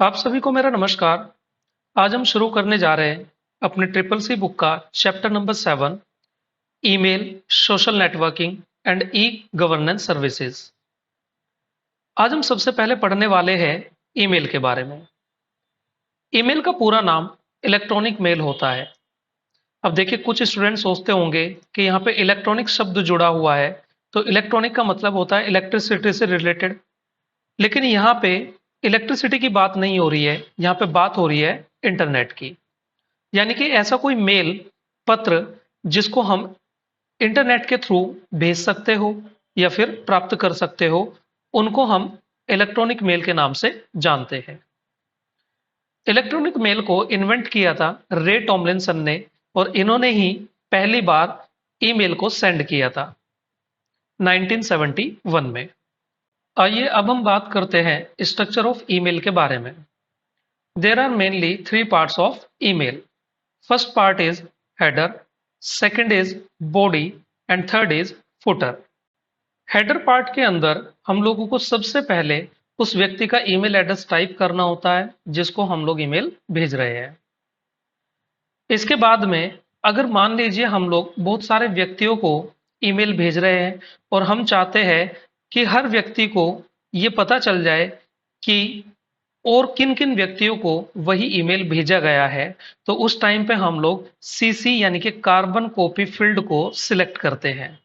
आप सभी को मेरा नमस्कार। आज हम शुरू करने जा रहे हैं अपने ट्रिपल सी बुक का chapter number 7, email, social networking and e governance services. आज हम सबसे पहले पढ़ने वाले हैं ईमेल के बारे में। ईमेल का पूरा नाम इलेक्ट्रॉनिक मेल होता है। अब देखिए, कुछ स्टूडेंट सोचते होंगे कि यहाँ पे इलेक्ट्रॉनिक शब्द जुड़ा हुआ है, तो इलेक्ट्रॉनिक का मतलब होता है इलेक्ट्रिसिटी से रिलेटेड। लेकिन यहाँ पे इलेक्ट्रिसिटी की बात नहीं हो रही है, यहाँ पे बात हो रही है इंटरनेट की। यानी कि ऐसा कोई मेल, पत्र जिसको हम इंटरनेट के थ्रू भेज सकते हो या फिर प्राप्त कर सकते हो, उनको हम इलेक्ट्रॉनिक मेल के नाम से जानते हैं। इलेक्ट्रॉनिक मेल को इन्वेंट किया था रे टॉमलिंसन ने, और इन्होंने ही पहली बार ईमेल को सेंड किया था 1971 में। आइए अब हम बात करते हैं स्ट्रक्चर ऑफ ईमेल के बारे में। There are mainly three parts of email. First part is header, second is body and third is footer. Header part के अंदर हम लोगों को सबसे पहले उस व्यक्ति का ईमेल एड्रेस टाइप करना होता है जिसको हम लोग ईमेल भेज रहे हैं। इसके बाद में अगर मान लीजिए हम लोग बहुत सारे व्यक्तियों को ईमेल भेज रहे हैं और हम चाहते हैं कि हर व्यक्ति को ये पता चल जाए कि और किन किन व्यक्तियों को वही ईमेल भेजा गया है, तो उस टाइम पे हम लोग सीसी यानी कि कार्बन कॉपी फील्ड को सिलेक्ट करते हैं।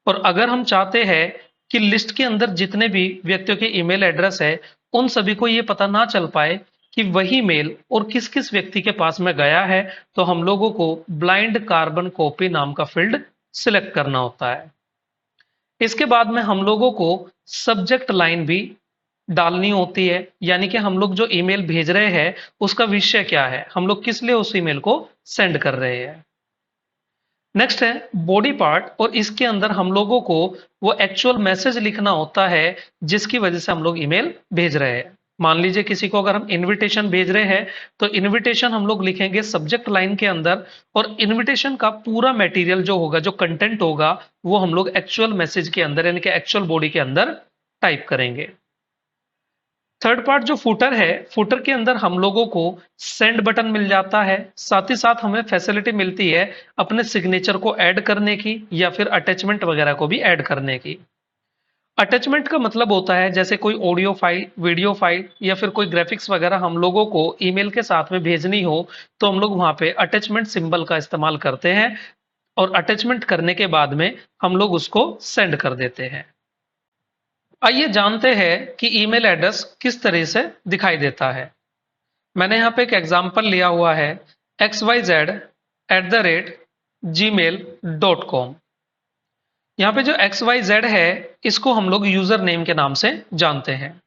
और अगर हम चाहते हैं कि लिस्ट के अंदर जितने भी व्यक्तियों के ईमेल एड्रेस है उन सभी को ये पता ना चल पाए कि वही मेल और किस किस व्यक्ति के पास में गया है, तो हम लोगों को ब्लाइंड कार्बन कॉपी नाम का फील्ड सिलेक्ट करना होता है। इसके बाद में हम लोगों को सब्जेक्ट लाइन भी डालनी होती है, यानी कि हम लोग जो ईमेल भेज रहे हैं उसका विषय क्या है, हम लोग किस लिए उस ईमेल को सेंड कर रहे हैं। नेक्स्ट है बॉडी पार्ट, और इसके अंदर हम लोगों को वो एक्चुअल मैसेज लिखना होता है जिसकी वजह से हम लोग ईमेल भेज रहे हैं। मान लीजिए किसी को अगर हम इनविटेशन भेज रहे हैं तो इनविटेशन हम लोग लिखेंगे सब्जेक्ट लाइन के अंदर, और इनविटेशन का पूरा मटेरियल जो होगा, जो कंटेंट होगा, वो हम लोग एक्चुअल मैसेज के अंदर यानी कि एक्चुअल बॉडी के अंदर टाइप करेंगे। थर्ड पार्ट जो फुटर है, फुटर के अंदर हम लोगों को सेंड बटन मिल जाता है, साथ ही साथ हमें फैसिलिटी मिलती है अपने सिग्नेचर को ऐड करने की या फिर अटैचमेंट वगैरह को भी ऐड करने की। अटैचमेंट का मतलब होता है जैसे कोई ऑडियो फाइल, वीडियो फाइल या फिर कोई ग्राफिक्स वगैरह हम लोगों को ईमेल के साथ में भेजनी हो, तो हम लोग वहां पे अटैचमेंट सिंबल का इस्तेमाल करते हैं और अटैचमेंट करने के बाद में हम लोग उसको सेंड कर देते हैं। आइए जानते हैं कि ईमेल एड्रेस किस तरह से दिखाई देता है। मैंने यहाँ पे एक एग्जाम्पल लिया हुआ है xyz@gmail.com। यहाँ पे जो XYZ है इसको हम लोग यूजर नेम के नाम से जानते हैं।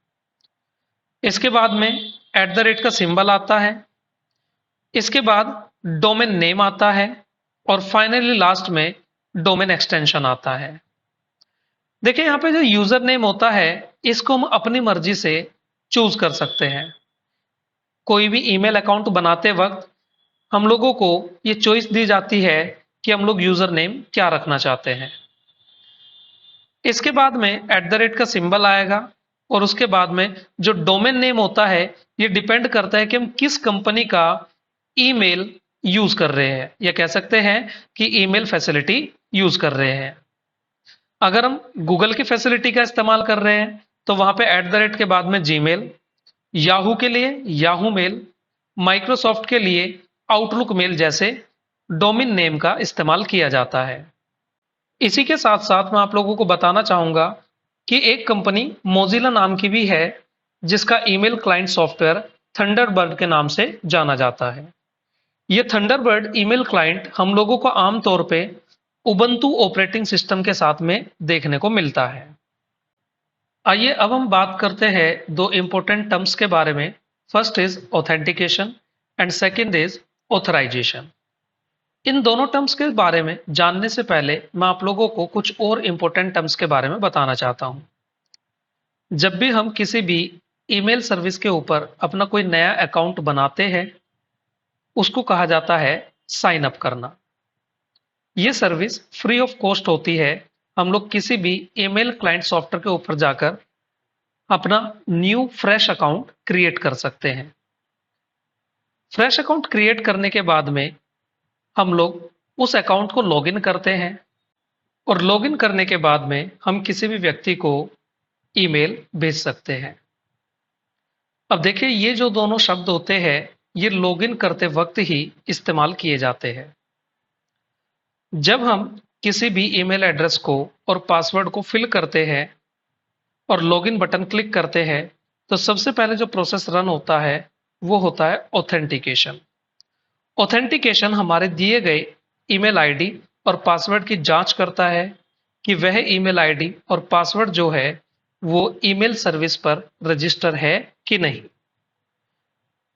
इसके बाद में @ का सिंबल आता है, इसके बाद डोमेन नेम आता है और फाइनली लास्ट में डोमेन एक्सटेंशन आता है। देखिए यहाँ पे जो यूजर नेम होता है इसको हम अपनी मर्जी से चूज कर सकते हैं। कोई भी ईमेल अकाउंट बनाते वक्त हम लोगों को ये चॉइस दी जाती है कि हम लोग यूजर नेम क्या रखना चाहते हैं। इसके बाद में @ का सिंबल आएगा और उसके बाद में जो डोमेन नेम होता है ये डिपेंड करता है कि हम किस कंपनी का ईमेल यूज कर रहे हैं, या कह सकते हैं कि ईमेल फैसिलिटी यूज कर रहे हैं। अगर हम गूगल की फैसिलिटी का इस्तेमाल कर रहे हैं तो वहां पे @ के बाद में जीमेल, याहू के लिए याहू मेल, माइक्रोसॉफ्ट के लिए आउटलुक मेल जैसे डोमेन नेम का इस्तेमाल किया जाता है। इसी के साथ साथ मैं आप लोगों को बताना चाहूंगा कि एक कंपनी मोजिला नाम की भी है जिसका ईमेल क्लाइंट सॉफ्टवेयर थंडरबर्ड के नाम से जाना जाता है। यह थंडरबर्ड ईमेल क्लाइंट हम लोगों को आमतौर पे उबंटू ऑपरेटिंग सिस्टम के साथ में देखने को मिलता है। आइए अब हम बात करते हैं दो इंपॉर्टेंट टर्म्स के बारे में। First is authentication and second is authorization. इन दोनों टर्म्स के बारे में जानने से पहले मैं आप लोगों को कुछ और इंपॉर्टेंट टर्म्स के बारे में बताना चाहता हूं। जब भी हम किसी भी ईमेल सर्विस के ऊपर अपना कोई नया अकाउंट बनाते हैं उसको कहा जाता है साइन अप करना। यह सर्विस फ्री ऑफ कॉस्ट होती है। हम लोग किसी भी ईमेल क्लाइंट सॉफ्टवेयर के ऊपर जाकर अपना न्यू फ्रेश अकाउंट क्रिएट कर सकते हैं। फ्रेश अकाउंट क्रिएट करने के बाद में हम लोग उस अकाउंट को लॉगिन करते हैं और लॉगिन करने के बाद में हम किसी भी व्यक्ति को ईमेल भेज सकते हैं। अब देखिए, ये जो दोनों शब्द होते हैं ये लॉगिन करते वक्त ही इस्तेमाल किए जाते हैं। जब हम किसी भी ईमेल एड्रेस को और पासवर्ड को फिल करते हैं और लॉगिन बटन क्लिक करते हैं तो सबसे पहले जो प्रोसेस रन होता है वो होता है ऑथेंटिकेशन। ऑथेंटिकेशन हमारे दिए गए ईमेल आईडी और पासवर्ड की जांच करता है कि वह ईमेल आईडी और पासवर्ड जो है वो ईमेल सर्विस पर रजिस्टर है कि नहीं।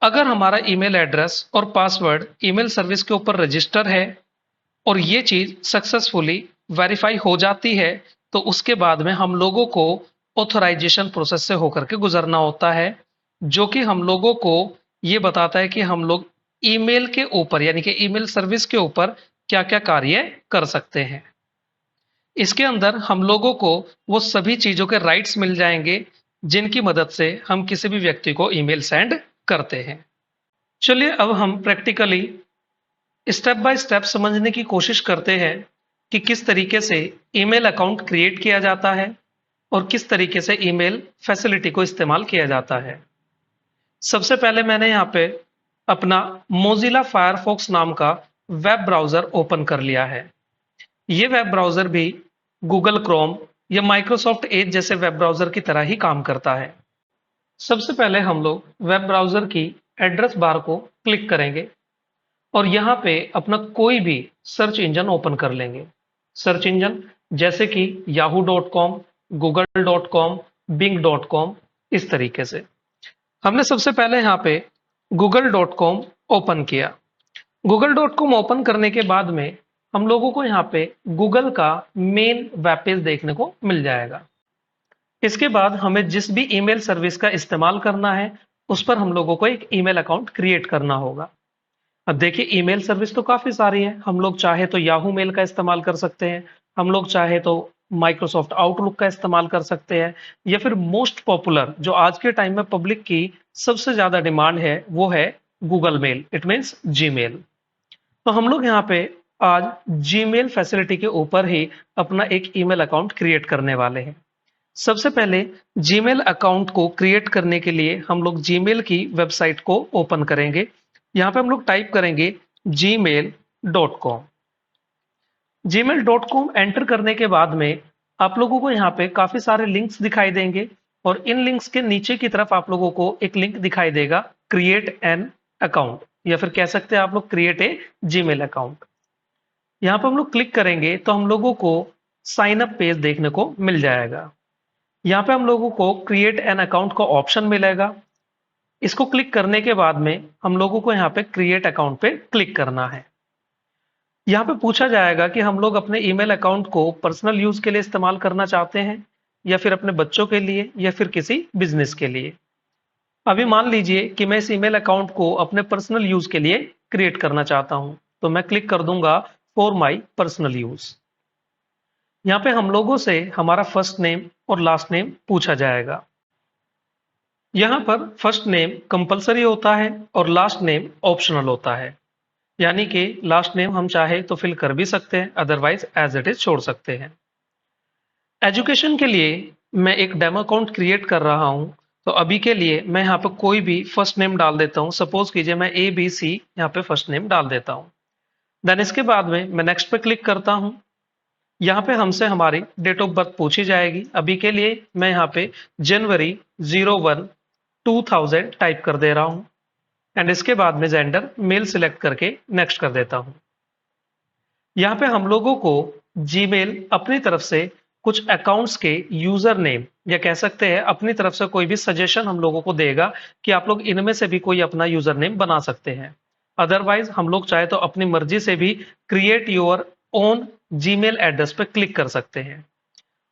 अगर हमारा ईमेल एड्रेस और पासवर्ड ईमेल सर्विस के ऊपर रजिस्टर है और ये चीज सक्सेसफुली वेरीफाई हो जाती है तो उसके बाद में हम लोगों को ऑथराइजेशन प्रोसेस से होकर के गुजरना होता है, जो कि हम लोगों को ये बताता है कि हम लोग ईमेल के ऊपर यानी कि ईमेल सर्विस के ऊपर क्या क्या कार्य कर सकते हैं। इसके अंदर हम लोगों को वो सभी चीजों के राइट्स मिल जाएंगे जिनकी मदद से हम किसी भी व्यक्ति को ईमेल सेंड करते हैं। चलिए अब हम प्रैक्टिकली स्टेप बाय स्टेप समझने की कोशिश करते हैं कि किस तरीके से ईमेल अकाउंट क्रिएट किया जाता है और किस तरीके से ईमेल फैसिलिटी को इस्तेमाल किया जाता है। सबसे पहले मैंने यहाँ पे अपना मोजिला फायरफॉक्स नाम का वेब ब्राउजर ओपन कर लिया है। ये वेब ब्राउजर भी गूगल क्रोम या माइक्रोसॉफ्ट एज जैसे वेब ब्राउजर की तरह ही काम करता है। सबसे पहले हम लोग वेब ब्राउजर की एड्रेस बार को क्लिक करेंगे और यहाँ पे अपना कोई भी सर्च इंजन ओपन कर लेंगे। सर्च इंजन जैसे कि yahoo.com, google.com, bing.com, इस तरीके से। हमने सबसे पहले यहाँ पे google.com ओपन किया। google.com ओपन करने के बाद में हम लोगों को यहाँ पे गूगल का मेन वेब पेज देखने को मिल जाएगा। इसके बाद हमें जिस भी ईमेल सर्विस का इस्तेमाल करना है उस पर हम लोगों को एक ईमेल अकाउंट क्रिएट करना होगा। अब देखिए, ईमेल सर्विस तो काफी सारी है। हम लोग चाहे तो याहू मेल का इस्तेमाल कर सकते हैं, हम लोग चाहे तो माइक्रोसॉफ्ट आउटलुक का इस्तेमाल कर सकते हैं, या फिर मोस्ट पॉपुलर जो आज के टाइम में पब्लिक की सबसे ज्यादा डिमांड है वो है Google mail, it means Gmail. तो हम लोग यहाँ पे आज जीमेल फैसिलिटी के ऊपर ही अपना एक ईमेल अकाउंट क्रिएट करने वाले हैं। सबसे पहले जीमेल अकाउंट को क्रिएट करने के लिए हम लोग जीमेल की वेबसाइट को ओपन करेंगे। यहाँ पे हम लोग टाइप करेंगे gmail.com। gmail.com एंटर करने के बाद में आप लोगों को यहाँ पे काफी सारे लिंक्स दिखाई देंगे और इन लिंक्स के नीचे की तरफ आप लोगों को एक लिंक दिखाई देगा क्रिएट एन अकाउंट, या फिर कह सकते हैं आप लोग क्रिएट ए जीमेल अकाउंट। यहाँ पे हम लोग क्लिक करेंगे तो हम लोगों को साइन अप पेज देखने को मिल जाएगा। यहाँ पे हम लोगों को क्रिएट एन अकाउंट का ऑप्शन मिलेगा। इसको क्लिक करने के बाद में हम लोगों को यहाँ पे क्रिएट अकाउंट पे क्लिक करना है। यहाँ पे पूछा जाएगा कि हम लोग अपने ईमेल अकाउंट को पर्सनल यूज के लिए इस्तेमाल करना चाहते हैं या फिर अपने बच्चों के लिए या फिर किसी बिजनेस के लिए। अभी मान लीजिए कि मैं इस ईमेल अकाउंट को अपने पर्सनल यूज के लिए क्रिएट करना चाहता हूं, तो मैं क्लिक कर दूंगा फॉर माई पर्सनल यूज। यहाँ पे हम लोगों से हमारा फर्स्ट नेम और लास्ट नेम पूछा जाएगा। यहाँ पर फर्स्ट नेम कंपलसरी होता है और लास्ट नेम ऑप्शनल होता है, यानी कि लास्ट नेम हम चाहे तो फिल कर भी सकते हैं, अदरवाइज एज इट इज छोड़ सकते हैं। एजुकेशन के लिए मैं एक डेमो अकाउंट क्रिएट कर रहा हूं, तो अभी के लिए मैं यहाँ पे कोई भी फर्स्ट नेम डाल देता हूं। सपोज कीजिए मैं ABC यहाँ पे फर्स्ट नेम डाल देता हूं। देन इसके बाद में मैं नेक्स्ट पे क्लिक करता हूं। यहाँ पे हमसे हमारी डेट ऑफ बर्थ पूछी जाएगी। अभी के लिए मैं यहाँ पे जनवरी 01 2000 टाइप कर दे रहा हूं एंड इसके बाद में जेंडर मेल सिलेक्ट करके नेक्स्ट कर देता हूं। यहाँ पे हम लोगों को जीमेल अपनी तरफ से कुछ अकाउंट्स के यूजर नेम या कह सकते हैं अपनी तरफ से कोई भी सजेशन हम लोगों को देगा कि आप लोग इनमें से भी कोई अपना यूजर नेम बना सकते हैं। अदरवाइज हम लोग चाहे तो अपनी मर्जी से भी create your own Gmail address पे क्लिक कर सकते हैं।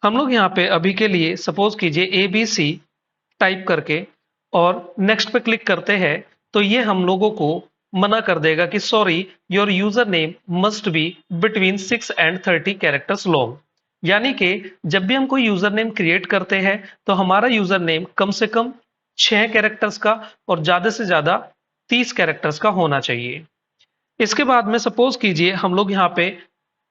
हम लोग यहाँ पे अभी के लिए सपोज कीजिए ABC टाइप करके और नेक्स्ट पे क्लिक करते हैं, तो ये हम लोगों को मना कर देगा कि sorry your user name must be between 6 and 30 characters long, यानी कि जब भी हम कोई यूजर नेम क्रिएट करते हैं तो हमारा यूजर नेम कम से कम 6 कैरेक्टर्स का और ज्यादा से ज्यादा 30 कैरेक्टर्स का होना चाहिए। इसके बाद में सपोज कीजिए हम लोग यहाँ पे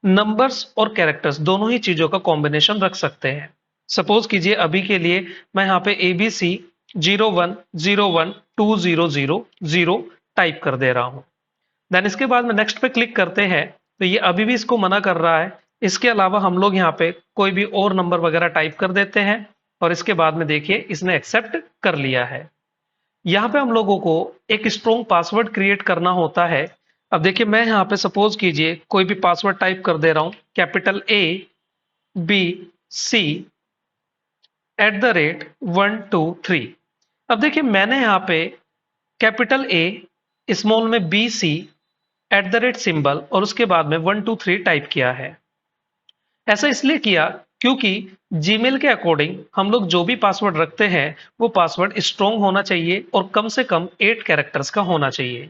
नंबर्स और कैरेक्टर्स दोनों ही चीजों का कॉम्बिनेशन रख सकते हैं। सपोज कीजिए अभी के लिए मैं यहाँ पे ABC 01012000 टाइप कर दे रहा हूं। देन इसके बाद में नेक्स्ट पे क्लिक करते हैं तो ये अभी भी इसको मना कर रहा है। इसके अलावा हम लोग यहाँ पे कोई भी और नंबर वगैरह टाइप कर देते हैं और इसके बाद में देखिए इसने एक्सेप्ट कर लिया है। यहाँ पे हम लोगों को एक स्ट्रॉन्ग पासवर्ड क्रिएट करना होता है। अब देखिए मैं यहाँ पे सपोज कीजिए कोई भी पासवर्ड टाइप कर दे रहा हूं, कैपिटल ABC@123। अब देखिए मैंने यहाँ पे कैपिटल A स्मॉल में BC @ और उसके बाद में 123 टाइप किया है। ऐसा इसलिए किया क्योंकि जीमेल के अकॉर्डिंग हम लोग जो भी पासवर्ड रखते हैं वो पासवर्ड स्ट्रॉन्ग होना चाहिए और कम से कम 8 कैरेक्टर्स का होना चाहिए।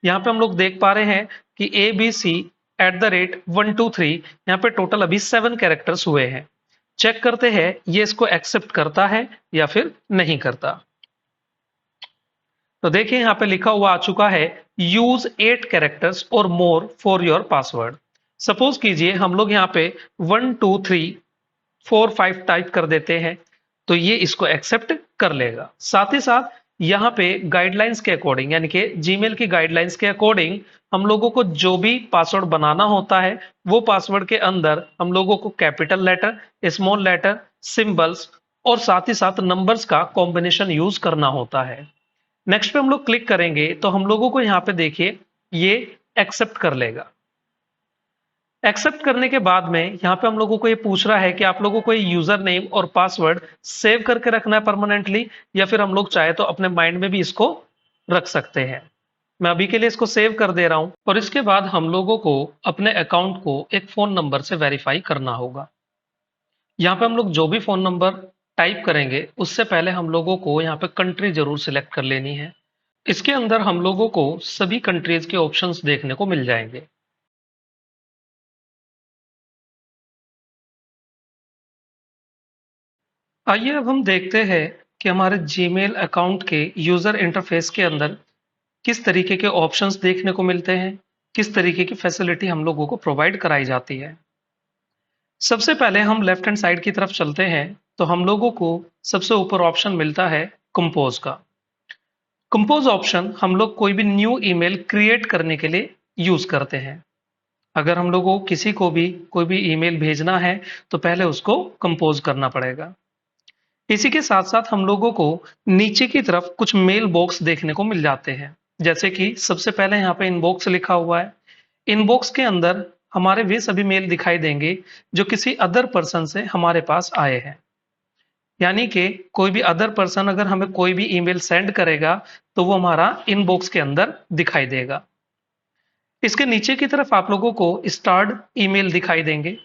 यहाँ पे हम लोग देख पा रहे हैं कि ABC@123 यहाँ पे टोटल अभी 7 कैरेक्टर्स हुए हैं। चेक करते हैं ये इसको एक्सेप्ट करता है या फिर नहीं करता। तो देखिए यहाँ पे लिखा हुआ आ चुका है यूज 8 कैरेक्टर्स और more for your password. Suppose कीजिए हम लोग यहाँ पे 1 2 3 4 5 टाइप कर देते हैं तो ये इसको एक्सेप्ट कर लेगा। साथ ही साथ यहाँ पे गाइडलाइंस के अकॉर्डिंग यानी कि जीमेल की गाइडलाइंस के अकॉर्डिंग हम लोगों को जो भी पासवर्ड बनाना होता है वो पासवर्ड के अंदर हम लोगों को capital letter, small letter, symbols और साथ ही साथ नंबर्स का कॉम्बिनेशन यूज करना होता है। नेक्स्ट पे हम लोग क्लिक करेंगे तो हम लोगों को यहाँ पे देखिए ये एक्सेप्ट कर लेगा। एक्सेप्ट करने के बाद में यहाँ पे हम लोगों को ये पूछ रहा है कि आप लोगों को ये यूजर नेम और पासवर्ड सेव करके रखना है परमानेंटली या फिर हम लोग चाहे तो अपने माइंड में भी इसको रख सकते हैं। मैं अभी के लिए इसको सेव कर दे रहा हूं और इसके बाद हम लोगों को अपने अकाउंट को एक फोन नंबर से वेरीफाई करना होगा। यहाँ पे हम लोग जो भी फोन नंबर टाइप करेंगे उससे पहले हम लोगों को यहाँ पे कंट्री जरूर सिलेक्ट कर लेनी है। इसके अंदर हम लोगों को सभी कंट्रीज के ऑप्शंस देखने को मिल जाएंगे। आइए अब हम देखते हैं कि हमारे जीमेल अकाउंट के यूजर इंटरफेस के अंदर किस तरीके के ऑप्शंस देखने को मिलते हैं, किस तरीके की फैसिलिटी हम लोगों को प्रोवाइड कराई जाती है। सबसे पहले हम लेफ्ट हैंड साइड की तरफ चलते हैं तो हम लोगों को सबसे ऊपर ऑप्शन मिलता है कंपोज का। कंपोज ऑप्शन हम लोग कोई भी न्यू ईमेल क्रिएट करने के लिए यूज करते हैं। अगर हम लोगों को किसी को भी कोई भी ईमेल भेजना है तो पहले उसको कंपोज करना पड़ेगा। इसी के साथ साथ हम लोगों को नीचे की तरफ कुछ मेल बॉक्स देखने को मिल जाते हैं। जैसे कि सबसे पहले यहाँ पे इनबॉक्स लिखा हुआ है। इनबॉक्स के अंदर हमारे वे सभी मेल दिखाई देंगे जो किसी अदर पर्सन से हमारे पास आए हैं। यानी कि कोई भी अदर पर्सन अगर हमें कोई भी ईमेल सेंड करेगा तो वो हमारा इनबॉक्स के अंदर दिखाई देगा। इसके नीचे की तरफ आप लोगों को स्टार्ड ईमेल दिखाई देंगे।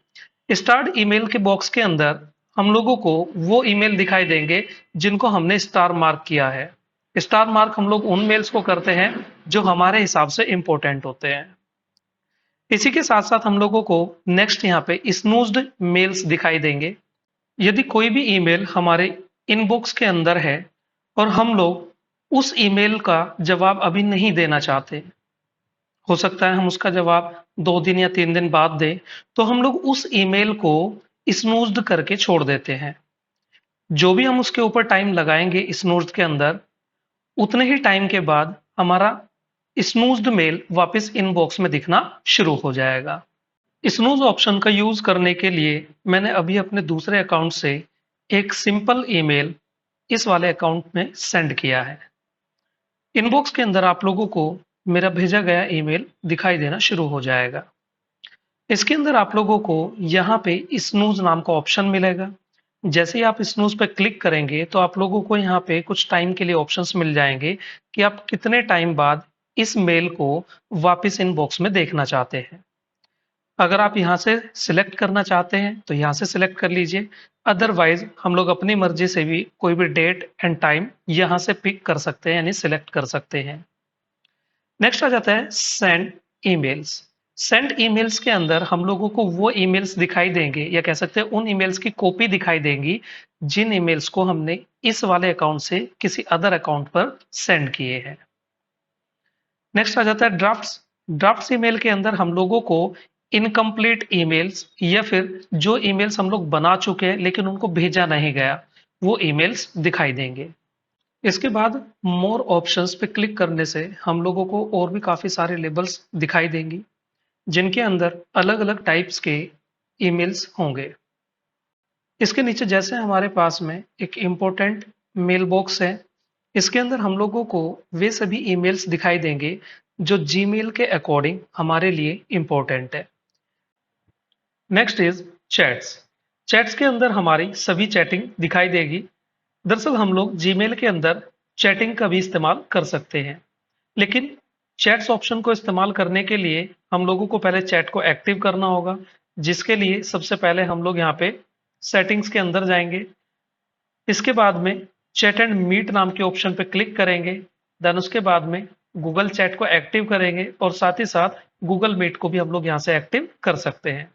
स्टार्ड ईमेल के बॉक्स के अंदर हम लोगों को वो ईमेल दिखाई देंगे जिनको हमने स्टार मार्क किया है। स्टार मार्क हम लोग उन मेल्स को करते हैं जो हमारे हिसाब से इंपॉर्टेंट होते हैं। इसी के साथ साथ हम लोगों को नेक्स्ट यहाँ पे स्नूज्ड मेल्स दिखाई देंगे। यदि कोई भी ईमेल हमारे इनबॉक्स के अंदर है और हम लोग उस ईमेल का जवाब अभी नहीं देना चाहते, हो सकता है हम उसका जवाब 2 दिन या 3 दिन बाद दें, तो हम लोग उस ईमेल को स्नूज्ड करके छोड़ देते हैं। जो भी हम उसके ऊपर टाइम लगाएंगे स्नूज्ड के अंदर, उतने ही टाइम के बाद हमारा स्नूज्ड मेल वापस इनबॉक्स में दिखना शुरू हो जाएगा। स्नूज ऑप्शन का यूज करने के लिए मैंने अभी अपने दूसरे अकाउंट से एक सिंपल ईमेल इस वाले अकाउंट में सेंड किया है। इनबॉक्स के अंदर आप लोगों को मेरा भेजा गया ईमेल दिखाई देना शुरू हो जाएगा। इसके अंदर आप लोगों को यहाँ पे स्नूज नाम का ऑप्शन मिलेगा। जैसे ही आप स्नूज पे क्लिक करेंगे तो आप लोगों को यहाँ पे कुछ टाइम के लिए ऑप्शंस मिल जाएंगे कि आप कितने टाइम बाद इस मेल को वापस इनबॉक्स में देखना चाहते हैं। अगर आप यहाँ से सिलेक्ट करना चाहते हैं तो यहाँ से सिलेक्ट कर लीजिए। अदरवाइज हम लोग अपनी मर्जी से भी कोई भी डेट एंड टाइम यहाँ से पिक कर सकते हैं यानी सिलेक्ट कर सकते हैं। नेक्स्ट आ जाता है सेंड ईमेल्स। सेंड ईमेल्स के अंदर हम लोगों को वो ईमेल्स दिखाई देंगे या कह सकते हैं उन ईमेल्स की कॉपी दिखाई देंगी जिन ईमेल्स को हमने इस वाले अकाउंट से किसी अदर अकाउंट पर सेंड किए हैं। नेक्स्ट आ जाता है ड्राफ्ट्स। ड्राफ्ट्स ईमेल के अंदर हम लोगों को इनकम्प्लीट ईमेल्स या फिर जो ईमेल्स हम लोग बना चुके हैं लेकिन उनको भेजा नहीं गया वो ईमेल्स दिखाई देंगे। इसके बाद मोर ऑप्शंस पे क्लिक करने से हम लोगों को और भी काफी सारे लेबल्स दिखाई देंगी जिनके अंदर अलग अलग टाइप्स के ईमेल्स होंगे। इसके नीचे जैसे हमारे पास में एक इम्पोर्टेंट मेल बॉक्स है, इसके अंदर हम लोगों को वे सभी ईमेल्स दिखाई देंगे जो जीमेल के अकॉर्डिंग हमारे लिए इम्पोर्टेंट है। Next is chats. चैट्स के अंदर हमारी सभी चैटिंग दिखाई देगी। दरअसल हम लोग जीमेल के अंदर चैटिंग का भी इस्तेमाल कर सकते हैं, लेकिन चैट्स ऑप्शन को इस्तेमाल करने के लिए हम लोगों को पहले चैट को एक्टिव करना होगा, जिसके लिए सबसे पहले हम लोग यहाँ पे सेटिंग्स के अंदर जाएंगे। इसके बाद में चैट एंड मीट नाम के ऑप्शन पे क्लिक करेंगे। देन उसके बाद में गूगल चैट को एक्टिव करेंगे और साथ ही साथ गूगल मीट को भी हम लोग यहाँ से एक्टिव कर सकते हैं।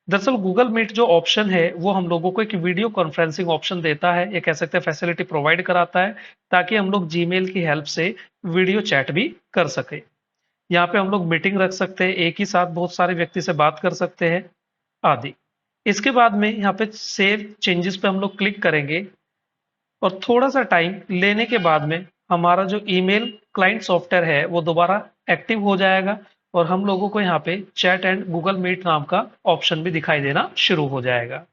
दरअसल गूगल मीट जो ऑप्शन है वो हम लोगों को एक वीडियो कॉन्फ्रेंसिंग ऑप्शन देता है, ये कह सकते हैं फैसिलिटी प्रोवाइड कराता है ताकि हम लोग जीमेल की हेल्प से वीडियो चैट भी कर सके। यहाँ पे हम लोग मीटिंग रख सकते हैं, एक ही साथ बहुत सारे व्यक्ति से बात कर सकते हैं आदि। इसके बाद में यहाँ पे सेव चेंजेस पे हम लोग क्लिक करेंगे और थोड़ा सा टाइम लेने के बाद में हमारा जो ईमेल क्लाइंट सॉफ्टवेयर है वो दोबारा एक्टिव हो जाएगा और हम लोगों को यहाँ पे चैट एंड गूगल मीट नाम का ऑप्शन भी दिखाई देना शुरू हो जाएगा।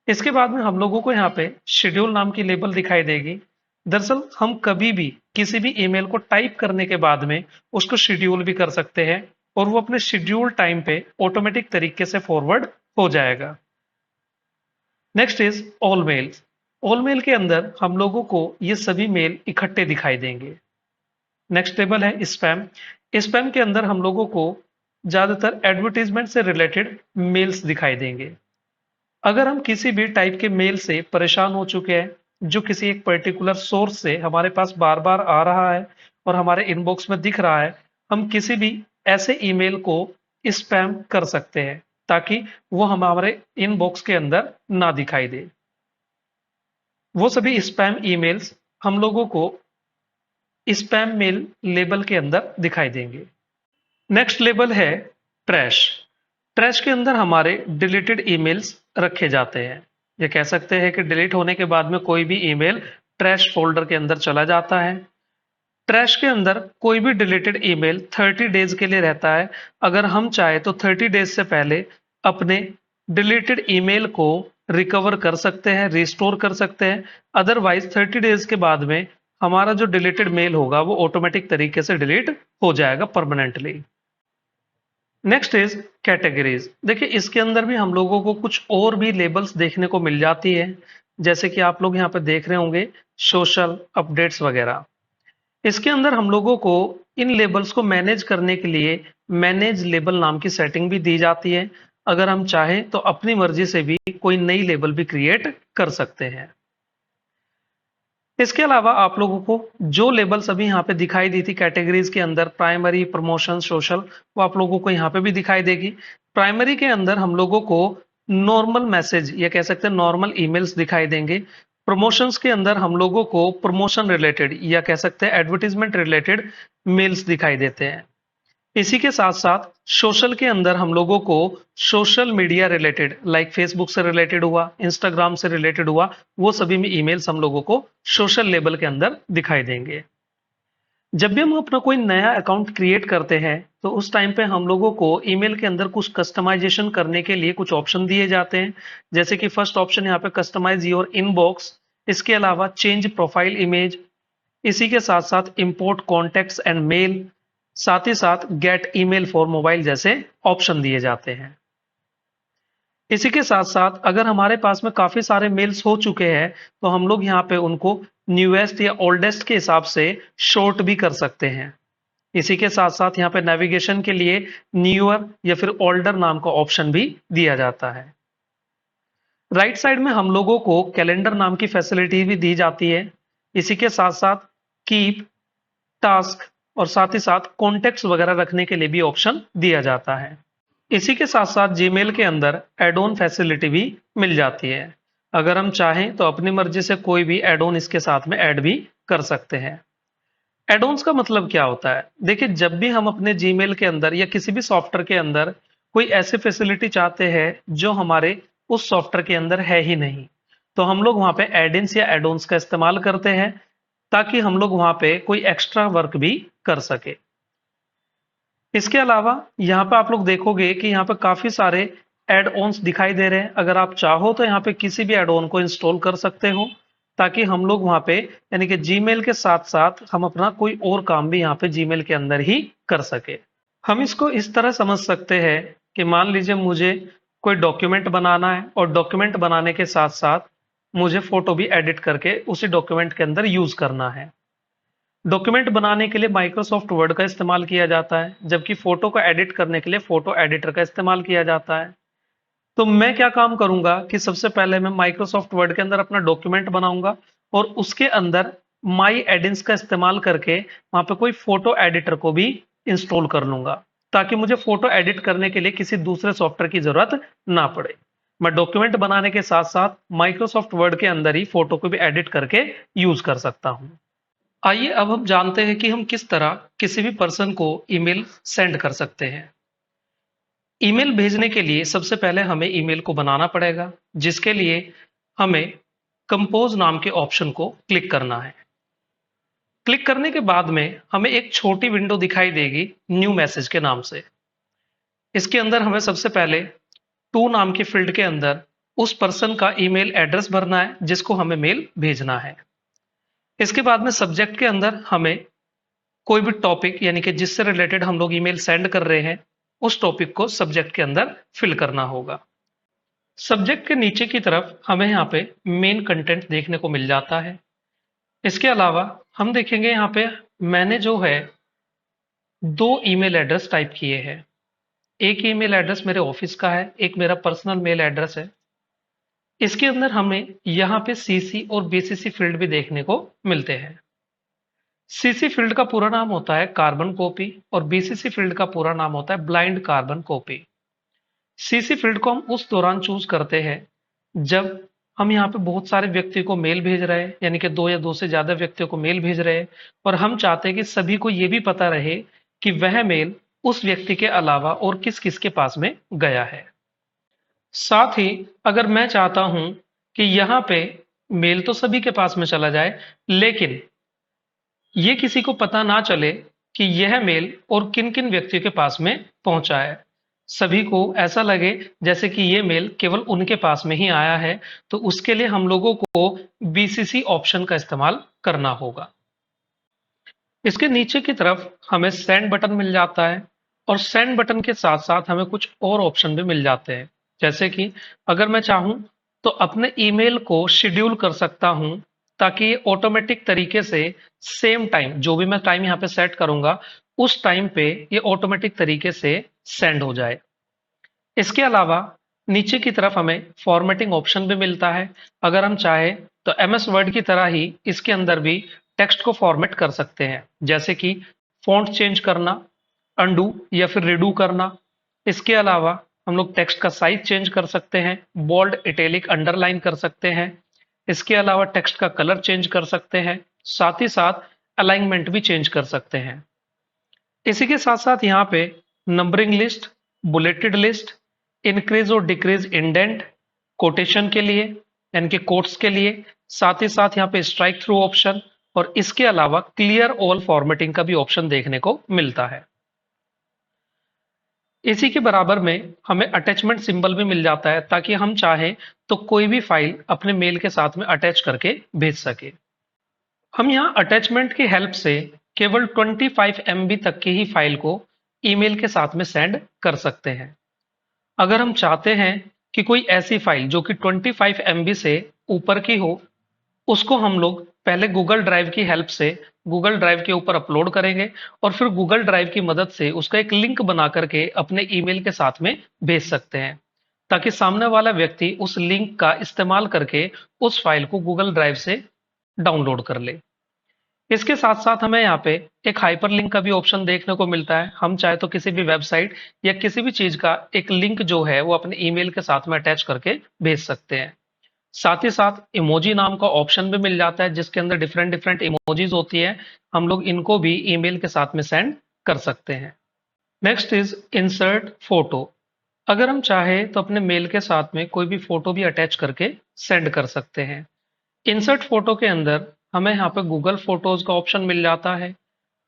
इसके बाद में हम लोगों को यहाँ पे शेड्यूल नाम की लेबल दिखाई देगी। दरअसल हम कभी भी किसी भी ईमेल को टाइप करने के बाद में उसको शेड्यूल भी कर सकते हैं और वो अपने शेड्यूल टाइम पे ऑटोमेटिक तरीके से फॉरवर्ड हो जाएगा। Next is all mails. All mail के अंदर हम लोगों को ये सभी मेल इकट्ठे दिखाई देंगे। नेक्स्ट टेबल है स्पैम। स्पैम के अंदर हम लोगों को ज्यादातर एडवर्टीजमेंट से रिलेटेड मेल्स दिखाई देंगे। अगर हम किसी भी टाइप के मेल से परेशान हो चुके हैं जो किसी एक पर्टिकुलर सोर्स से हमारे पास बार बार आ रहा है और हमारे इनबॉक्स में दिख रहा है, हम किसी भी ऐसे ईमेल को स्पैम कर सकते हैं ताकि वो हमारे इनबॉक्स के अंदर ना दिखाई दे। वो सभी स्पैम ईमेल्स हम लोगों को स्पैम मेल लेबल के अंदर दिखाई देंगे। नेक्स्ट लेबल है ट्रैश। ट्रैश के अंदर हमारे डिलीटेड ईमेल्स रखे जाते हैं। ये कह सकते हैं कि डिलीट होने के बाद में कोई भी ईमेल ट्रैश फोल्डर के अंदर चला जाता है। ट्रैश के अंदर कोई भी डिलीटेड ईमेल 30 डेज के लिए रहता है। अगर हम चाहे तो 30 डेज से पहले अपने डिलीटेड ईमेल को रिकवर कर सकते हैं, रिस्टोर कर सकते हैं। अदरवाइज 30 डेज के बाद में हमारा जो डिलीटेड मेल होगा वो ऑटोमेटिक तरीके से डिलीट हो जाएगा परमानेंटली। Next is categories. देखिए इसके अंदर भी हम लोगों को कुछ और भी लेबल्स देखने को मिल जाती है, जैसे कि आप लोग यहाँ पे देख रहे होंगे सोशल अपडेट्स वगैरह। इसके अंदर हम लोगों को इन लेबल्स को मैनेज करने के लिए मैनेज लेबल नाम की सेटिंग भी दी जाती है। अगर हम चाहें तो अपनी मर्जी से भी कोई नई लेबल भी क्रिएट कर सकते हैं। इसके अलावा आप लोगों को जो लेबल्स अभी यहाँ पे दिखाई दी थी कैटेगरीज के अंदर, प्राइमरी, प्रमोशन, सोशल, वो आप लोगों को यहाँ पे भी दिखाई देगी। प्राइमरी के अंदर हम लोगों को नॉर्मल मैसेज या कह सकते हैं नॉर्मल ईमेल्स दिखाई देंगे। प्रमोशंस के अंदर हम लोगों को प्रमोशन रिलेटेड या कह सकते हैं एडवर्टीजमेंट रिलेटेड मेल्स दिखाई देते हैं। इसी के साथ साथ सोशल के अंदर हम लोगों को social media related like Facebook से रिलेटेड हुआ, इंस्टाग्राम से रिलेटेड हुआ, वो सभी में ईमेल्स हम लोगों को सोशल लेबल के अंदर दिखाई देंगे। जब भी हम अपना कोई नया अकाउंट क्रिएट करते हैं तो उस टाइम पे हम लोगों को ईमेल के अंदर कुछ कस्टमाइजेशन करने के लिए कुछ ऑप्शन दिए जाते हैं, जैसे कि फर्स्ट ऑप्शन यहाँ पे कस्टमाइज योर इनबॉक्स। इसके अलावा चेंज प्रोफाइल इमेज, इसी के साथ साथ इंपोर्ट कॉन्टेक्ट्स एंड मेल, साथ ही साथ गेट ईमेल फॉर मोबाइल जैसे ऑप्शन दिए जाते हैं। इसी के साथ साथ अगर हमारे पास में काफी सारे मेल्स हो चुके हैं तो हम लोग यहाँ पे उनको न्यूएस्ट या ओल्डेस्ट के हिसाब से शॉर्ट भी कर सकते हैं। इसी के साथ साथ यहाँ पे नेविगेशन के लिए न्यूअर या फिर ओल्डर नाम का ऑप्शन भी दिया जाता है। राइट साइड में हम लोगों को कैलेंडर नाम की फैसिलिटी भी दी जाती है। इसी के साथ साथ कीप, टास्क और साथ ही साथ कॉन्टेक्ट्स वगैरह रखने के लिए भी ऑप्शन दिया जाता है। इसी के साथ साथ जीमेल के अंदर एड ऑन फैसिलिटी भी मिल जाती है। अगर हम चाहें तो अपनी मर्जी से कोई भी एड ऑन इसके साथ में ऐड भी कर सकते हैं। एड ऑन्स का मतलब क्या होता है? देखिए, जब भी हम अपने जीमेल के अंदर या किसी भी सॉफ्टवेयर के अंदर कोई ऐसी फैसिलिटी चाहते हैं जो हमारे उस सॉफ्टवेयर के अंदर है ही नहीं, तो हम लोग वहां पे एड-इन्स या एड ऑन्स का इस्तेमाल करते हैं ताकि हम लोग वहां पे कोई एक्स्ट्रा वर्क भी कर सके। इसके अलावा यहाँ पे आप लोग देखोगे कि यहाँ पे काफी सारे एड ऑन्स दिखाई दे रहे हैं। अगर आप चाहो तो यहाँ पे किसी भी एड ऑन को इंस्टॉल कर सकते हो ताकि हम लोग वहां पे यानी कि जीमेल के साथ साथ हम अपना कोई और काम भी यहाँ पे जीमेल के अंदर ही कर सके। हम इसको इस तरह समझ सकते हैं कि मान लीजिए मुझे कोई डॉक्यूमेंट बनाना है और डॉक्यूमेंट बनाने के साथ साथ मुझे फोटो भी एडिट करके उसी डॉक्यूमेंट के अंदर यूज करना है। डॉक्यूमेंट बनाने के लिए माइक्रोसॉफ्ट वर्ड का इस्तेमाल किया जाता है, जबकि फोटो को एडिट करने के लिए फोटो एडिटर का इस्तेमाल किया जाता है। तो मैं क्या काम करूंगा कि सबसे पहले मैं माइक्रोसॉफ्ट वर्ड के अंदर अपना डॉक्यूमेंट बनाऊंगा और उसके अंदर माई एडिंस का इस्तेमाल करके वहां पे कोई फोटो एडिटर को भी इंस्टॉल कर लूंगा ताकि मुझे फोटो एडिट करने के लिए किसी दूसरे सॉफ्टवेयर की जरूरत ना पड़े। मैं डॉक्यूमेंट बनाने के साथ साथ माइक्रोसॉफ्ट वर्ड के अंदर ही फोटो को भी एडिट करके यूज कर सकता हूं। आइए अब हम जानते हैं कि हम किस तरह किसी भी पर्सन को ईमेल सेंड कर सकते हैं। ईमेल भेजने के लिए सबसे पहले हमें ईमेल को बनाना पड़ेगा, जिसके लिए हमें कंपोज नाम के ऑप्शन को क्लिक करना है। क्लिक करने के बाद में हमें एक छोटी विंडो दिखाई देगी न्यू मैसेज के नाम से। इसके अंदर हमें सबसे पहले टू नाम के फील्ड के अंदर उस पर्सन का ईमेल एड्रेस भरना है जिसको हमें मेल भेजना है। इसके बाद में सब्जेक्ट के अंदर हमें कोई भी टॉपिक यानी कि जिससे रिलेटेड हम लोग ईमेल सेंड कर रहे हैं उस टॉपिक को सब्जेक्ट के अंदर फिल करना होगा। सब्जेक्ट के नीचे की तरफ हमें यहाँ पे मेन कंटेंट देखने को मिल जाता है। इसके अलावा हम देखेंगे यहाँ पे मैंने जो है दो ईमेल एड्रेस टाइप किए हैं। एक ईमेल एड्रेस मेरे ऑफिस का है, एक मेरा पर्सनल मेल एड्रेस है। इसके अंदर हमें यहाँ पे सीसी और बीसीसी फील्ड भी देखने को मिलते हैं। सीसी फील्ड का पूरा नाम होता है कार्बन कॉपी और बीसीसी फील्ड का पूरा नाम होता है blind carbon copy. CC field को हम उस दौरान चूज करते हैं जब हम यहाँ पे बहुत सारे व्यक्ति को मेल भेज रहे हैं, यानी कि दो या दो से ज्यादा व्यक्तियों को मेल भेज रहे हैं और हम चाहते हैं कि सभी को ये भी पता रहे कि वह मेल उस व्यक्ति के अलावा और किस किस के पास में गया है। साथ ही अगर मैं चाहता हूं कि यहाँ पे मेल तो सभी के पास में चला जाए, लेकिन ये किसी को पता ना चले कि यह मेल और किन किन व्यक्तियों के पास में पहुंचा है, सभी को ऐसा लगे जैसे कि ये मेल केवल उनके पास में ही आया है, तो उसके लिए हम लोगों को बीसीसी ऑप्शन का इस्तेमाल करना होगा। इसके नीचे की तरफ हमें सेंड बटन मिल जाता है और सेंड बटन के साथ साथ हमें कुछ और ऑप्शन भी मिल जाते हैं, जैसे कि अगर मैं चाहूं तो अपने ईमेल को शेड्यूल कर सकता हूं ताकि ये ऑटोमेटिक तरीके से सेम टाइम जो भी मैं टाइम यहाँ पे सेट करूंगा उस टाइम पे ये ऑटोमेटिक तरीके से सेंड हो जाए। इसके अलावा नीचे की तरफ हमें फॉर्मेटिंग ऑप्शन भी मिलता है। अगर हम चाहे तो एमएस वर्ड की तरह ही इसके अंदर भी टेक्स्ट को फॉर्मेट कर सकते हैं, जैसे कि फॉन्ट चेंज करना, अंडू या फिर रिडू करना। इसके अलावा हम लोग टेक्स्ट का साइज चेंज कर सकते हैं, बोल्ड, इटैलिक, अंडरलाइन कर सकते हैं। इसके अलावा टेक्स्ट का कलर चेंज कर सकते हैं, साथ ही साथ अलाइनमेंट भी चेंज कर सकते हैं। इसी के साथ साथ यहाँ पे numbering list, bulleted list, increase और डिक्रीज इंडेंट, कोटेशन के लिए यानी कि कोट्स के लिए, साथ ही साथ यहाँ पे स्ट्राइक थ्रू ऑप्शन और इसके अलावा क्लियर ऑल फॉर्मेटिंग का भी ऑप्शन देखने को मिलता है। इसी के बराबर में हमें अटैचमेंट सिंबल भी मिल जाता है ताकि हम चाहें तो कोई भी फाइल अपने मेल के साथ में अटैच करके भेज सके। हम यहाँ अटैचमेंट की हेल्प से केवल 25 MB तक की ही फाइल को ईमेल के साथ में सेंड कर सकते हैं। अगर हम चाहते हैं कि कोई ऐसी फाइल जो कि 25 MB से ऊपर की हो, उसको हम लोग पहले गूगल ड्राइव की हेल्प से गूगल ड्राइव के ऊपर अपलोड करेंगे और फिर गूगल ड्राइव की मदद से उसका एक लिंक बना करके अपने ईमेल के साथ में भेज सकते हैं, ताकि सामने वाला व्यक्ति उस लिंक का इस्तेमाल करके उस फाइल को गूगल ड्राइव से डाउनलोड कर ले। इसके साथ साथ हमें यहाँ पे एक हाइपरलिंक का भी ऑप्शन देखने को मिलता है। हम चाहे तो किसी भी वेबसाइट या किसी भी चीज का एक लिंक जो है वो अपने ईमेल के साथ में अटैच करके भेज सकते हैं। साथ ही साथ इमोजी नाम का ऑप्शन भी मिल जाता है जिसके अंदर डिफरेंट डिफरेंट इमोजीज होती है। हम लोग इनको भी ईमेल के साथ में सेंड कर सकते हैं। Next is insert photo. अगर हम चाहे तो अपने मेल के साथ में कोई भी फोटो भी अटैच करके सेंड कर सकते हैं। इंसर्ट फोटो के अंदर हमें यहाँ पे गूगल फोटोज का ऑप्शन मिल जाता है,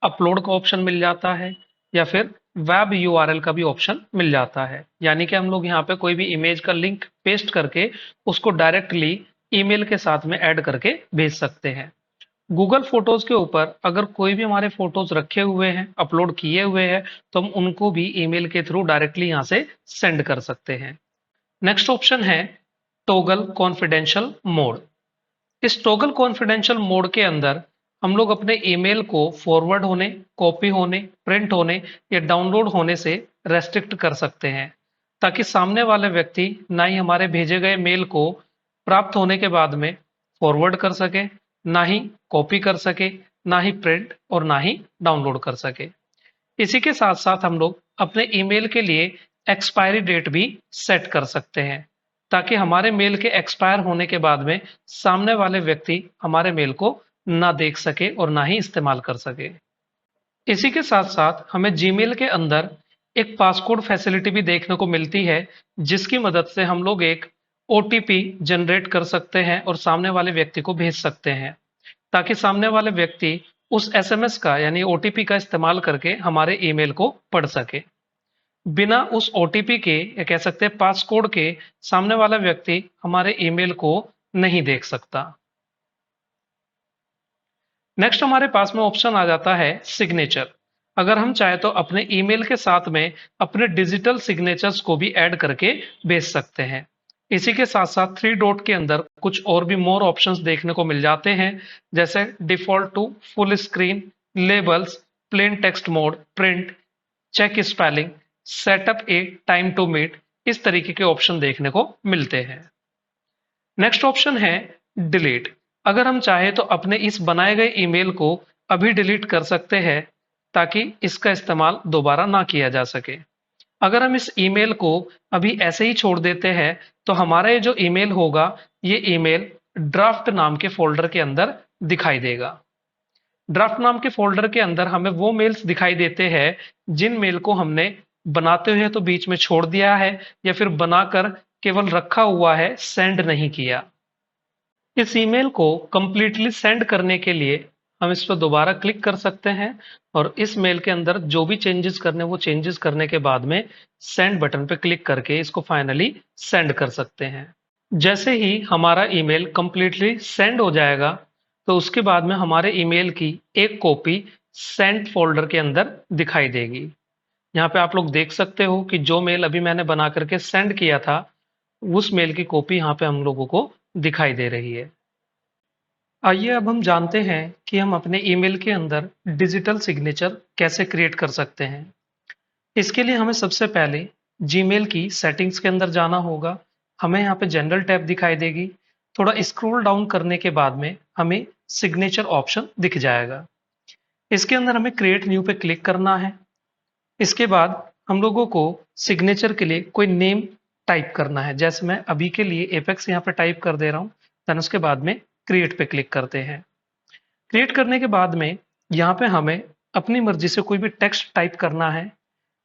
अपलोड का ऑप्शन मिल जाता है, या फिर वेब यूआरएल का भी ऑप्शन मिल जाता है। यानी कि हम लोग यहाँ पे कोई भी इमेज का लिंक पेस्ट करके उसको डायरेक्टली ईमेल के साथ में ऐड करके भेज सकते हैं। गूगल फोटोज के ऊपर अगर कोई भी हमारे फोटोज रखे हुए हैं, अपलोड किए हुए हैं, तो हम उनको भी ईमेल के थ्रू डायरेक्टली यहाँ से सेंड कर सकते हैं। नेक्स्ट ऑप्शन है टॉगल कॉन्फिडेंशियल मोड। इस टॉगल कॉन्फिडेंशियल मोड के अंदर हम लोग अपने ईमेल को फॉरवर्ड होने, कॉपी होने, प्रिंट होने या डाउनलोड होने से रेस्ट्रिक्ट कर सकते हैं, ताकि सामने वाले व्यक्ति ना ही हमारे भेजे गए मेल को प्राप्त होने के बाद में फॉरवर्ड कर सके, ना ही कॉपी कर सके, ना ही प्रिंट और ना ही डाउनलोड कर सके। इसी के साथ साथ हम लोग अपने ईमेल के लिए एक्सपायरी डेट भी सेट कर सकते हैं, ताकि हमारे मेल के एक्सपायर होने के बाद में सामने वाले व्यक्ति हमारे मेल को ना देख सके और ना ही इस्तेमाल कर सके। इसी के साथ साथ हमें जीमेल के अंदर एक पासकोड फैसिलिटी भी देखने को मिलती है, जिसकी मदद से हम लोग एक ओटीपी जनरेट कर सकते हैं और सामने वाले व्यक्ति को भेज सकते हैं, ताकि सामने वाले व्यक्ति उस एसएमएस का यानी ओटीपी का इस्तेमाल करके हमारे ईमेल को पढ़ सके। बिना उस ओटीपी के या कह सकते हैं पासकोड के सामने वाला व्यक्ति हमारे ईमेल को नहीं देख सकता। नेक्स्ट हमारे पास में ऑप्शन आ जाता है सिग्नेचर। अगर हम चाहे तो अपने ईमेल के साथ में अपने डिजिटल सिग्नेचर्स को भी ऐड करके भेज सकते हैं। इसी के साथ साथ थ्री डॉट के अंदर कुछ और भी मोर ऑप्शंस देखने को मिल जाते हैं, जैसे default to, full screen, labels, plain text mode, print, check spelling, setup a time to meet. इस तरीके के ऑप्शन देखने को मिलते हैं। नेक्स्ट ऑप्शन है डिलीट। अगर हम चाहे तो अपने इस बनाए गए ईमेल को अभी डिलीट कर सकते हैं, ताकि इसका इस्तेमाल दोबारा ना किया जा सके। अगर हम इस ईमेल को अभी ऐसे ही छोड़ देते हैं, तो हमारा ये जो ईमेल होगा, ये ईमेल ड्राफ्ट नाम के फोल्डर के अंदर दिखाई देगा। ड्राफ्ट नाम के फोल्डर के अंदर हमें वो मेल्स दिखाई देते हैं जिन मेल को हमने बनाते हुए तो बीच में छोड़ दिया है, या फिर बनाकर केवल रखा हुआ है, सेंड नहीं किया। इस ईमेल को कंप्लीटली सेंड करने के लिए हम इस पर दोबारा क्लिक कर सकते हैं और इस मेल के अंदर जो भी चेंजेस करने वो चेंजेस करने के बाद में सेंड बटन पर क्लिक करके इसको फाइनली सेंड कर सकते हैं। जैसे ही हमारा ईमेल कंप्लीटली सेंड हो जाएगा, तो उसके बाद में हमारे ईमेल की एक कॉपी सेंड फोल्डर के अंदर दिखाई देगी। यहाँ पे आप लोग देख सकते हो कि जो मेल अभी मैंने बना करके सेंड किया था, उस मेल की कॉपी यहाँ पे हम लोगों को दिखाई दे रही है। आइए अब हम जानते हैं कि हम अपने ईमेल के अंदर डिजिटल सिग्नेचर कैसे क्रिएट कर सकते हैं। इसके लिए हमें सबसे पहले जीमेल की सेटिंग्स के अंदर जाना होगा। हमें यहाँ पे जनरल टैब दिखाई देगी। थोड़ा स्क्रॉल डाउन करने के बाद में हमें सिग्नेचर ऑप्शन दिख जाएगा। इसके अंदर हमें क्रिएट न्यू पे क्लिक करना है। इसके बाद हम लोगों को सिग्नेचर के लिए कोई नेम टाइप करना है। जैसे मैं अभी के लिए एपेक्स यहाँ पे टाइप कर दे रहा हूँ। देन उसके बाद में क्रिएट पे क्लिक करते हैं। क्रिएट करने के बाद में यहाँ पे हमें अपनी मर्जी से कोई भी टेक्स्ट टाइप करना है।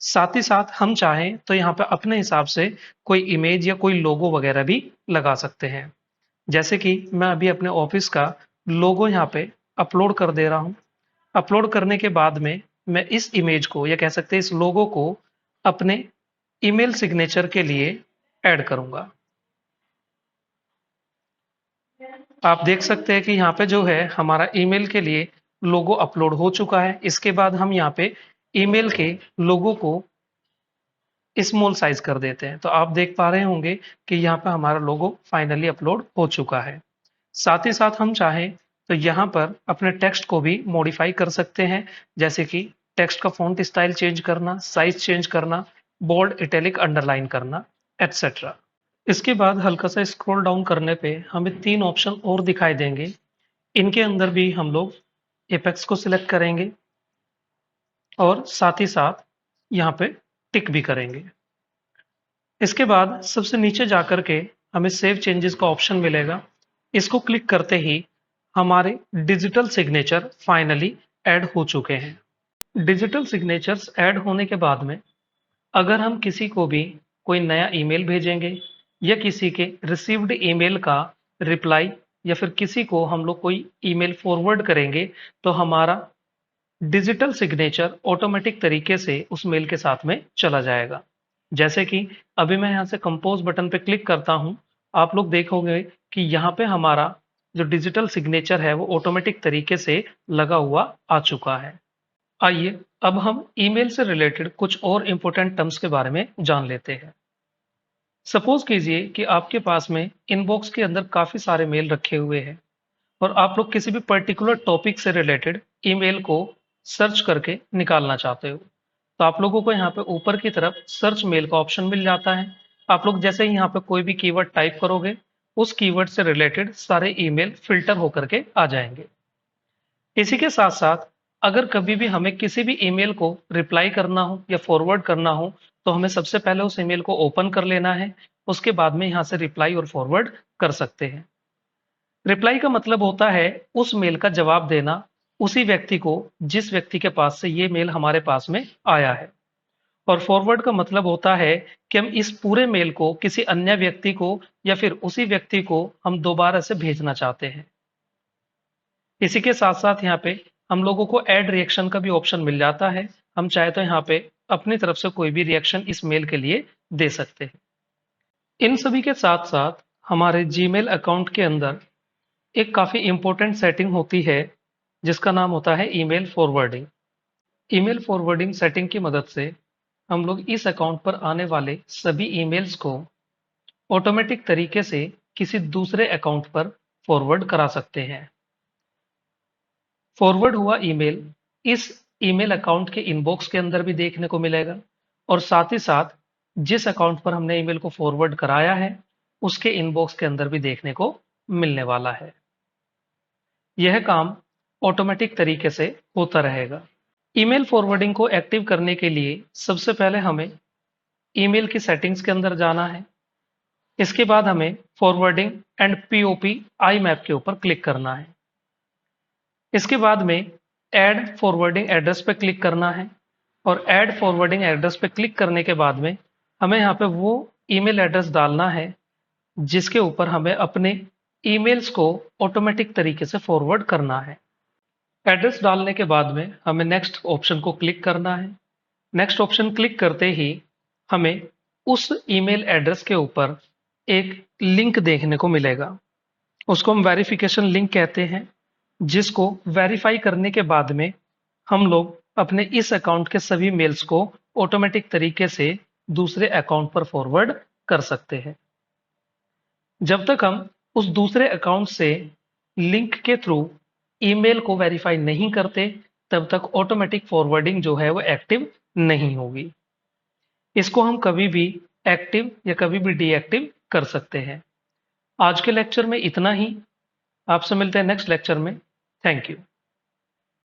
साथ ही साथ हम चाहें तो यहाँ पे अपने हिसाब से कोई इमेज या कोई लोगो वगैरह भी लगा सकते हैं। जैसे कि मैं अभी अपने ऑफिस का लोगो यहाँ पे अपलोड कर दे रहा हूँ। अपलोड करने के बाद में मैं इस इमेज को या कह सकते हैं इस लोगो को अपने ईमेल सिग्नेचर के लिए ऐड करूंगा। आप देख सकते हैं कि यहाँ पे जो है हमारा ईमेल के लिए लोगो अपलोड हो चुका है। इसके बाद हम यहाँ पे ईमेल के लोगो को स्मॉल साइज कर देते हैं। तो आप देख पा रहे होंगे कि यहाँ पे हमारा लोगो फाइनली अपलोड हो चुका है। साथ ही साथ हम चाहें तो यहाँ पर अपने टेक्स्ट को भी मॉडिफाई कर सकते हैं, जैसे कि टेक्स्ट का फॉन्ट स्टाइल चेंज करना, साइज चेंज करना, बोल्ड, इटैलिक, अंडरलाइन करना, एटसेट्रा। इसके बाद हल्का सा स्क्रॉल डाउन करने पे हमें तीन ऑप्शन और दिखाई देंगे। इनके अंदर भी हम लोग एपेक्स को सिलेक्ट करेंगे और साथ ही साथ यहाँ पे टिक भी करेंगे। इसके बाद सबसे नीचे जाकर के हमें सेव चेंजेस का ऑप्शन मिलेगा। इसको क्लिक करते ही हमारे डिजिटल सिग्नेचर फाइनली ऐड हो चुके हैं। डिजिटल सिग्नेचर्स ऐड होने के बाद में अगर हम किसी को भी कोई नया ईमेल भेजेंगे या किसी के रिसीव्ड ईमेल का रिप्लाई या फिर किसी को हम लोग कोई ईमेल फॉरवर्ड करेंगे तो हमारा डिजिटल सिग्नेचर ऑटोमेटिक तरीके से उस मेल के साथ में चला जाएगा। जैसे कि अभी मैं यहाँ से कंपोज बटन पे क्लिक करता हूँ, आप लोग देखोगे कि यहाँ पे हमारा जो डिजिटल सिग्नेचर है वो ऑटोमेटिक तरीके से लगा हुआ आ चुका है। आइए अब हम ईमेल से रिलेटेड कुछ और इंपॉर्टेंट टर्म्स के बारे में जान लेते हैं। सपोज कीजिए कि आपके पास में इनबॉक्स के अंदर काफी सारे मेल रखे हुए हैं और आप लोग किसी भी पर्टिकुलर टॉपिक से रिलेटेड ईमेल को सर्च करके निकालना चाहते हो। तो आप लोगों को यहाँ पे ऊपर की तरफ सर्च मेल का ऑप्शन मिल जाता है। आप लोग जैसे ही यहाँ पे कोई भी कीवर्ड टाइप करोगे उस कीवर्ड से रिलेटेड सारे ईमेल फिल्टर होकर के आ जाएंगे। इसी के साथ साथ अगर कभी भी हमें किसी भी ईमेल को रिप्लाई करना हो या फॉरवर्ड करना हो तो हमें सबसे पहले उस ईमेल को ओपन कर लेना है। उसके बाद में यहाँ से रिप्लाई और फॉरवर्ड कर सकते हैं। रिप्लाई का मतलब होता है उस मेल का जवाब देना उसी व्यक्ति को जिस व्यक्ति के पास से ये मेल हमारे पास में आया है। और फॉरवर्ड का मतलब होता है कि हम इस पूरे मेल को किसी अन्य व्यक्ति को या फिर उसी व्यक्ति को हम दोबारा से भेजना चाहते हैं। इसी के साथ साथ यहाँ पे हम लोगों को ऐड रिएक्शन का भी ऑप्शन मिल जाता है। हम चाहे तो यहाँ पे अपनी तरफ से कोई भी रिएक्शन इस मेल के लिए दे सकते हैं। इन सभी के साथ साथ हमारे जीमेल अकाउंट के अंदर एक काफी इंपॉर्टेंट सेटिंग होती है जिसका नाम होता है email forwarding. Email forwarding setting की मदद से हम लोग इस अकाउंट पर आने वाले सभी ईमेल्स को ऑटोमेटिक तरीके से किसी दूसरे अकाउंट पर फॉरवर्ड करा सकते हैं। फॉरवर्ड हुआ ईमेल इस ईमेल अकाउंट के इनबॉक्स के अंदर भी देखने को मिलेगा और साथ ही साथ जिस अकाउंट पर हमने ईमेल को फॉरवर्ड कराया है उसके इनबॉक्स के अंदर भी देखने को मिलने वाला है। यह काम ऑटोमेटिक तरीके से होता रहेगा। ईमेल फॉरवर्डिंग को एक्टिव करने के लिए सबसे पहले हमें ईमेल की सेटिंग्स के अंदर जाना है। इसके बाद हमें forwarding and POP I map के ऊपर क्लिक करना है। इसके बाद में ऐड फॉरवर्डिंग एड्रेस पे क्लिक करना है और ऐड फॉरवर्डिंग एड्रेस पे क्लिक करने के बाद में हमें यहाँ पे वो ईमेल एड्रेस डालना है जिसके ऊपर हमें अपने ईमेल्स को ऑटोमेटिक तरीके से फॉरवर्ड करना है। एड्रेस डालने के बाद में हमें नेक्स्ट ऑप्शन को क्लिक करना है। नेक्स्ट ऑप्शन क्लिक करते ही हमें उस ईमेल एड्रेस के ऊपर एक लिंक देखने को मिलेगा। उसको हम वेरिफिकेशन लिंक कहते हैं, जिसको वेरीफाई करने के बाद में हम लोग अपने इस अकाउंट के सभी मेल्स को ऑटोमेटिक तरीके से दूसरे अकाउंट पर फॉरवर्ड कर सकते हैं। जब तक हम उस दूसरे अकाउंट से लिंक के थ्रू ईमेल को वेरीफाई नहीं करते तब तक ऑटोमेटिक फॉरवर्डिंग जो है वो एक्टिव नहीं होगी। इसको हम कभी भी एक्टिव या कभी भी डीएक्टिव कर सकते हैं। आज के लेक्चर में इतना ही। आपसे मिलते हैं नेक्स्ट लेक्चर में। Thank you.